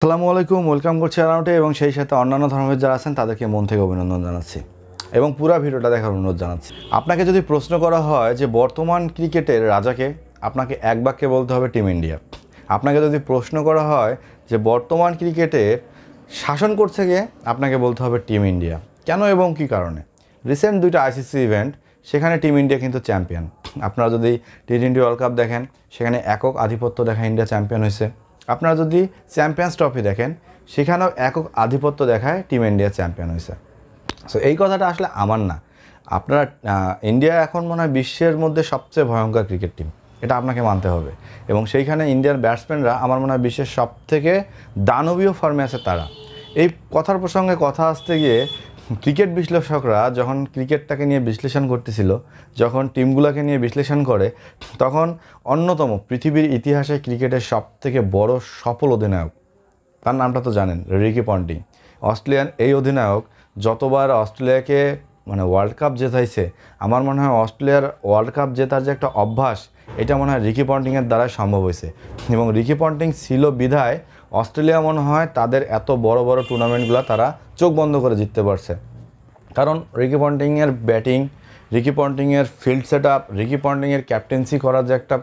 আসসালামু আলাইকুম, ওয়েলকাম করছি রাউন্ডে এবং সেই সাথে অন্যান্য ধর্মের যারা আছেন তাদেরকে মন থেকে অভিনন্দন জানাচ্ছি এবং পুরো ভিডিওটা দেখার অনুরোধ জানাচ্ছি। আপনাকে যদি প্রশ্ন করা হয় যে বর্তমান ক্রিকেটের রাজাকে, আপনাকে এক বাক্যে বলতে হবে টিম ইন্ডিয়া। আপনাকে যদি প্রশ্ন করা হয় যে বর্তমান ক্রিকেটের শাসন করছে কে, আপনাকে বলতে হবে টিম ইন্ডিয়া। কেন এবং কী কারণে? রিসেন্ট দুইটা আইসিসি ইভেন্ট, সেখানে টিম ইন্ডিয়া কিন্তু চ্যাম্পিয়ন। আপনারা যদি টি-20 ওয়ার্ল্ড কাপ দেখেন, সেখানে একক আধিপত্য দেখা ইন্ডিয়া চ্যাম্পিয়ন হয়েছে। আপনারা যদি চ্যাম্পিয়ন্স ট্রফি দেখেন, সেখানেও একক আধিপত্য দেখায় টিম ইন্ডিয়া চ্যাম্পিয়ন হয়েছে। সো এই কথাটা আসলে আমার না, আপনারা ইন্ডিয়া এখন মনে হয় বিশ্বের মধ্যে সবচেয়ে ভয়ঙ্কর ক্রিকেট টিম, এটা আপনাকে মানতে হবে। এবং সেইখানে ইন্ডিয়ার ব্যাটসম্যানরা আমার মনে হয় বিশ্বের সবথেকে দানবীয় ফর্মে আছে তারা। এই কথার প্রসঙ্গে কথা আসতে গিয়ে ক্রিকেট বিশ্লেষকরা যখন ক্রিকেটটাকে নিয়ে বিশ্লেষণ করতেছিল, যখন টিমগুলোকে নিয়ে বিশ্লেষণ করে, তখন অন্যতম পৃথিবীর ইতিহাসে ক্রিকেটের সবথেকে বড় সফল অধিনায়ক, তার নামটা তো জানেন, রিকি পন্টিং। অস্ট্রেলিয়ান এই অধিনায়ক যতবার অস্ট্রেলিয়াকে ওয়ার্ল্ড কাপ জেতাইছে, আমার মনে হয় অস্ট্রেলিয়ার ওয়ার্ল্ড কাপ জেতার যে একটা অভ্যাস, এটা মনে হয় রিকি পন্টিংয়ের দ্বারাই সম্ভব হয়েছে। এবং রিকি পন্টিং ছিল বিধায় অস্ট্রেলিয়া মনে হয় তাদের এত বড় বড় টুর্নামেন্টগুলো তারা চোখ বন্ধ করে জিততে পারছে। কারণ রিকি পন্টিংয়ের ব্যাটিং, রিকি পন্টিংয়ের ফিল্ড সেট আপ, রিকি পন্টিংয়ের ক্যাপ্টেন্সি করার যে একটা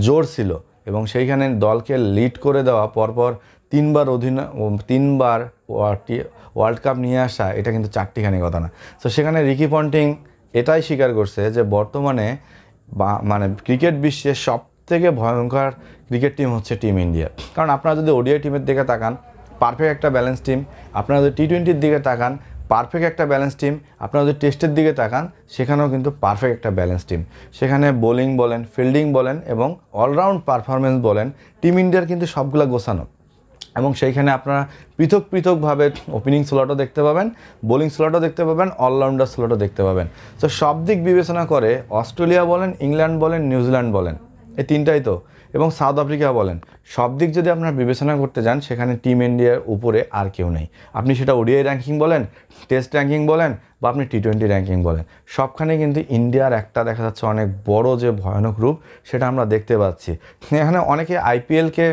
জোর ছিল, এবং সেইখানে দলকে লিড করে দেওয়া, পরপর তিনবার ওয়ার্ল্ড কাপ নিয়ে আসা, এটা কিন্তু চারটিখানি কথা না। তো সেখানে রিকি পন্টিং এটাই স্বীকার করছে যে বর্তমানে ক্রিকেট বিশ্বের সবথেকে ভয়ঙ্কর ক্রিকেট টিম হচ্ছে টিম ইন্ডিয়া। কারণ আপনারা যদি ওডিআই টিমের দিকে তাকান, পারফেক্ট একটা ব্যালেন্স টিম। আপনারা যদি টি-20-র দিকে তাকান, পারফেক্ট একটা ব্যালেন্স টিম। আপনারা যদি টেস্টের দিকে তাকান, সেখানেও কিন্তু পারফেক্ট একটা ব্যালেন্স টিম। সেখানে বোলিং বলেন, ফিল্ডিং বলেন এবং অলরাউন্ড পারফরমেন্স বলেন, টিম ইন্ডিয়ার কিন্তু সবগুলো গোছানো। এবং সেইখানে আপনারা পৃথক পৃথকভাবে ওপেনিং স্লটও দেখতে পাবেন, বোলিং স্লটও দেখতে পাবেন, অলরাউন্ডার স্লটও দেখতে পাবেন। তো সব দিক বিবেচনা করে অস্ট্রেলিয়া বলেন, ইংল্যান্ড বলেন, নিউজিল্যান্ড বলেন, এই তিনটাই তো, এবং সাউথ আফ্রিকা বলেন, সব দিক যদি আপনারা বিবেচনা করতে যান, সেখানে টিম ইন্ডিয়ার উপরে আর কেউ নেই। আপনি সেটা ওডিআই র্যাঙ্কিং বলেন, টেস্ট র্যাঙ্কিং বলেন, বা আপনি টি-20 র্যাঙ্কিং বলেন, সবখানে কিন্তু ইন্ডিয়ার একটা দেখা যাচ্ছে অনেক বড় যে ভয়ানক রূপ, সেটা আমরা দেখতে পাচ্ছি। এখানে অনেকে আইপিএলকে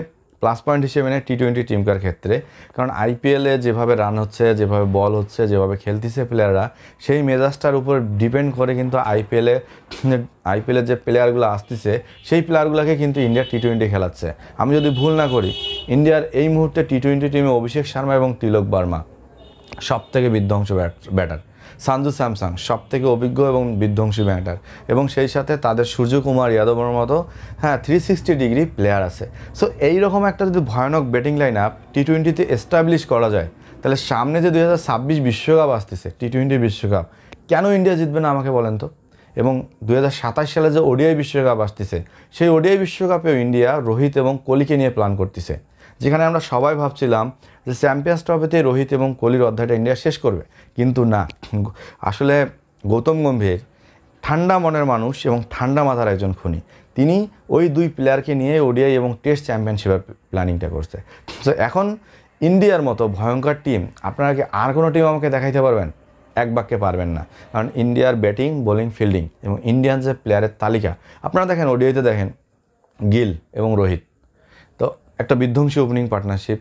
প্লাস পয়েন্ট হিসেবে নেয় টি-20 টিমকার ক্ষেত্রে, কারণ আইপিএলে যেভাবে রান হচ্ছে, যেভাবে বল হচ্ছে, যেভাবে খেলতেছে প্লেয়াররা, সেই মেজাজটার উপর ডিপেন্ড করে কিন্তু আইপিএলে যে প্লেয়ারগুলো আসতেছে, সেই প্লেয়ারগুলোকে কিন্তু ইন্ডিয়া টি-20 খেলাচ্ছে। আমি যদি ভুল না করি, ইন্ডিয়ার এই মুহূর্তে টি-20 টিমে অভিষেক শর্মা এবং তিলক বর্মা সবথেকে বিধ্বংসী ব্যাটার, সঞ্জু স্যামসং সবথেকে অভিজ্ঞ এবং বিধ্বংসী ব্যাটার, এবং সেই সাথে তাদের সূর্যকুমার যাদবের মতো 360 ডিগ্রি প্লেয়ার আছে। সো এইরকম একটা যদি ভয়ানক ব্যাটিং লাইন আপ টি-20তে এস্টাবলিশ করা যায়, তাহলে সামনে যে 2026 বিশ্বকাপ আসতেছে, টি-20 বিশ্বকাপ, কেন ইন্ডিয়া জিতবে না আমাকে বলেন তো? এবং 2027 সালে যে ওডিআই বিশ্বকাপ আসতেছে, সেই ওডিআই বিশ্বকাপেও ইন্ডিয়া রোহিত এবং কোহলিকে নিয়ে প্ল্যান করতেছে, যেখানে আমরা সবাই ভাবছিলাম যে চ্যাম্পিয়ন্স ট্রফিতে রোহিত এবং কোহলির অধ্যায়টা ইন্ডিয়া শেষ করবে, কিন্তু না। আসলে গৌতম গম্ভীর ঠান্ডা মনের মানুষ এবং ঠান্ডা মাথার একজন খুনি। তিনি ওই দুই প্লেয়ারকে নিয়ে ওডিআই এবং টেস্ট চ্যাম্পিয়নশিপের প্ল্যানিংটা করছে। তো এখন ইন্ডিয়ার মতো ভয়ঙ্কর টিম আপনারা কি আর কোনো টিম আমাকে দেখাইতে পারবেন? এক বাক্যে পারবেন না। কারণ ইন্ডিয়ার ব্যাটিং, বোলিং, ফিল্ডিং এবং ইন্ডিয়ান যে প্লেয়ারের তালিকা আপনারা দেখেন, ওডিআইতে দেখেন গিল এবং রোহিত, তো একটা বিধ্বংসী ওপেনিং পার্টনারশিপ।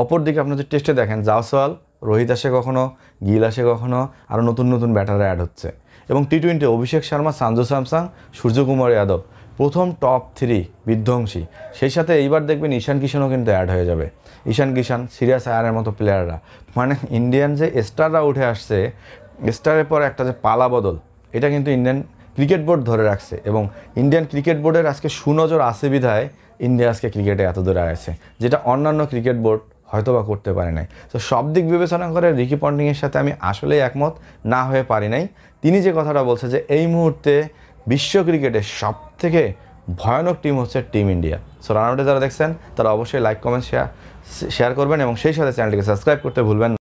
অপরদিকে আপনার যদি টেস্টে দেখেন, জাওসওয়াল, রোহিত আসে কখনো, গিল আসে কখনো, আরও নতুন নতুন ব্যাটাররা অ্যাড হচ্ছে। এবং টি-20 অভিষেক শর্মা, সঞ্জু স্যামসং, সূর্যকুমার যাদব প্রথম টপ 3 বিধ্বংসী। সেই সাথে এইবার দেখবেন ঈশান কিষানও কিন্তু অ্যাড হয়ে যাবে। ঈশান কিষান, সিরিয়াস আয়ারের মতো প্লেয়াররা, ইন্ডিয়ান যে স্টাররা উঠে আসছে, স্টারের পর একটা যে পালা বদল, এটা কিন্তু ইন্ডিয়ান ক্রিকেট বোর্ড ধরে রাখছে। এবং ইন্ডিয়ান ক্রিকেট বোর্ডের আজকে সুনজর আছে বিধায় ইন্ডিয়া আজকে ক্রিকেটে এত দূরে আছে, যেটা অন্যান্য ক্রিকেট বোর্ড হয়তো বা করতে পারে নাই। তো সব দিক বিবেচনা করে রিকি পন্টিংয়ের সাথে আমি আসলেই একমত না হয়ে পারি নাই। তিনি যে কথাটা বলছে যে এই মুহূর্তে বিশ্ব ক্রিকেটের সবথেকে ভয়ানক টিম হচ্ছে টিম ইন্ডিয়া। সো রানাউটে যারা দেখছেন তারা অবশ্যই লাইক, কমেন্ট, শেয়ার করবেন এবং সেই সাথে চ্যানেলটিকে সাবস্ক্রাইব করতে ভুলবেন না।